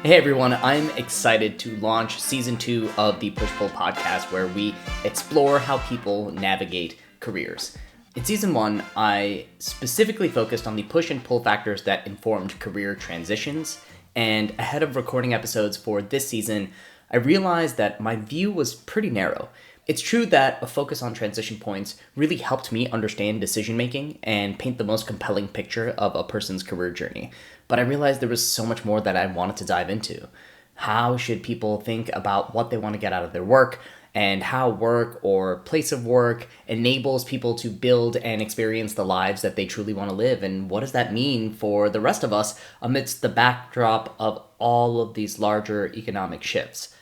Hey everyone, I'm excited to launch season 2 of the Push Pull podcast where we explore how people navigate careers. In season 1, I specifically focused on the push and pull factors that informed career transitions, and ahead of recording episodes for this season, I realized that my view was pretty narrow. It's true that a focus on transition points really helped me understand decision making and paint the most compelling picture of a person's career journey. But I realized there was so much more that I wanted to dive into. How should people think about what they want to get out of their work, and how work or place of work enables people to build and experience the lives that they truly want to live, and what does that mean for the rest of us amidst the backdrop of all of these larger economic shifts?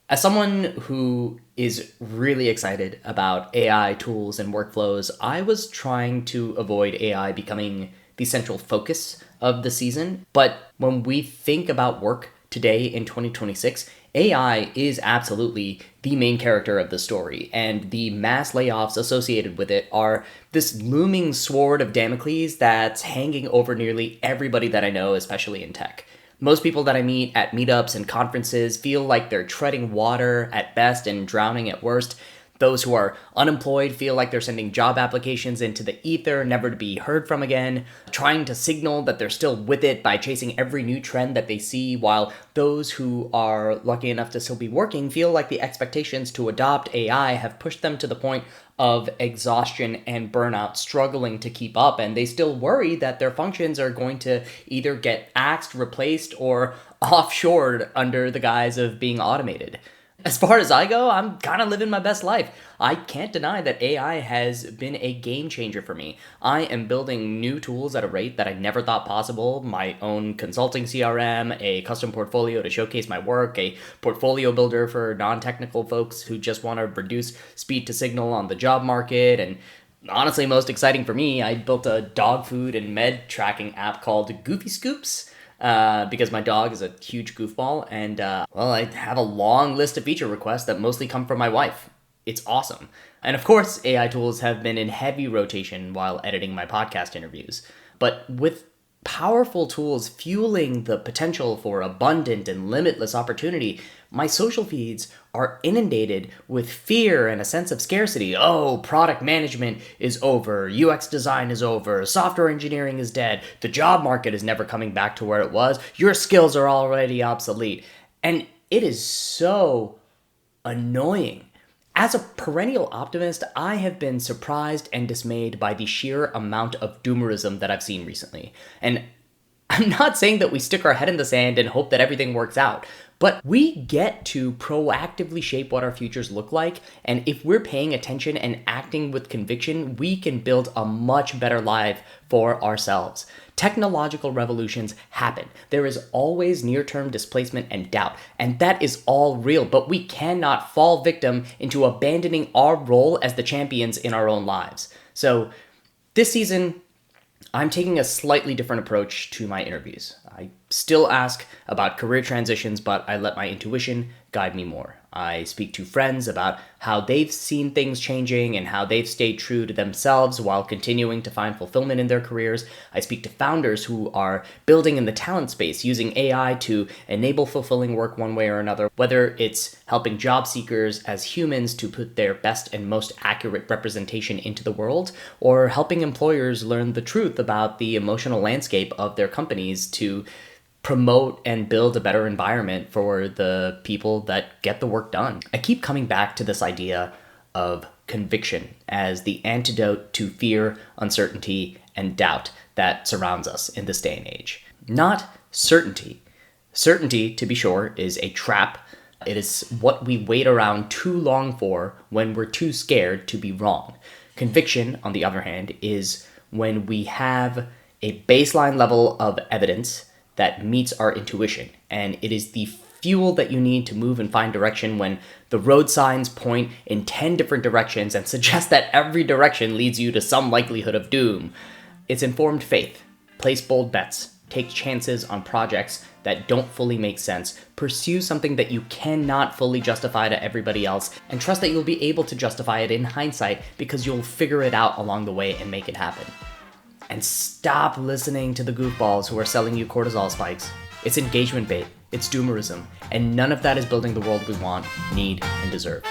As someone who is really excited about AI tools and workflows, I was trying to avoid AI becoming the central focus of the season. But when we think about work today in 2026, AI is absolutely the main character of the story, and the mass layoffs associated with it are this looming sword of Damocles that's hanging over nearly everybody that I know, especially in tech. Most people that I meet at meetups and conferences feel like they're treading water at best and drowning at worst. Those who are unemployed feel like they're sending job applications into the ether, never to be heard from again, trying to signal that they're still with it by chasing every new trend that they see, while those who are lucky enough to still be working feel like the expectations to adopt AI have pushed them to the point of exhaustion and burnout, struggling to keep up, and they still worry that their functions are going to either get axed, replaced, or offshored under the guise of being automated. As far as I go, I'm kind of living my best life. I can't deny that AI has been a game changer for me. I am building new tools at a rate that I never thought possible. My own consulting CRM, a custom portfolio to showcase my work, a portfolio builder for non-technical folks who just want to reduce speed to signal on the job market, and honestly, most exciting for me, I built a dog food and med tracking app called Goofy Scoops. Because my dog is a huge goofball, and I have a long list of feature requests that mostly come from my wife. It's awesome. And of course, AI tools have been in heavy rotation while editing my podcast interviews. But with powerful tools fueling the potential for abundant and limitless opportunity, my social feeds are inundated with fear and a sense of scarcity. Oh, product management is over, UX design is over, software engineering is dead, the job market is never coming back to where it was, your skills are already obsolete. And it is so annoying. As a perennial optimist, I have been surprised and dismayed by the sheer amount of doomerism that I've seen recently. And I'm not saying that we stick our head in the sand and hope that everything works out, but we get to proactively shape what our futures look like, and if we're paying attention and acting with conviction, we can build a much better life for ourselves. Technological revolutions happen. There is always near-term displacement and doubt, and that is all real, but we cannot fall victim into abandoning our role as the champions in our own lives. So this season, I'm taking a slightly different approach to my interviews. I still ask about career transitions, but I let my intuition guide me more. I speak to friends about how they've seen things changing and how they've stayed true to themselves while continuing to find fulfillment in their careers. I speak to founders who are building in the talent space using AI to enable fulfilling work one way or another, whether it's helping job seekers as humans to put their best and most accurate representation into the world, or helping employers learn the truth about the emotional landscape of their companies to promote and build a better environment for the people that get the work done. I keep coming back to this idea of conviction as the antidote to fear, uncertainty, and doubt that surrounds us in this day and age. Not certainty. Certainty, to be sure, is a trap. It is what we wait around too long for when we're too scared to be wrong. Conviction, on the other hand, is when we have a baseline level of evidence that meets our intuition, and it is the fuel that you need to move and find direction when the road signs point in 10 different directions and suggest that every direction leads you to some likelihood of doom. It's informed faith. Place bold bets. Take chances on projects that don't fully make sense. Pursue something that you cannot fully justify to everybody else, and trust that you'll be able to justify it in hindsight because you'll figure it out along the way and make it happen. And stop listening to the goofballs who are selling you cortisol spikes. It's engagement bait, it's doomerism, and none of that is building the world we want, need, and deserve.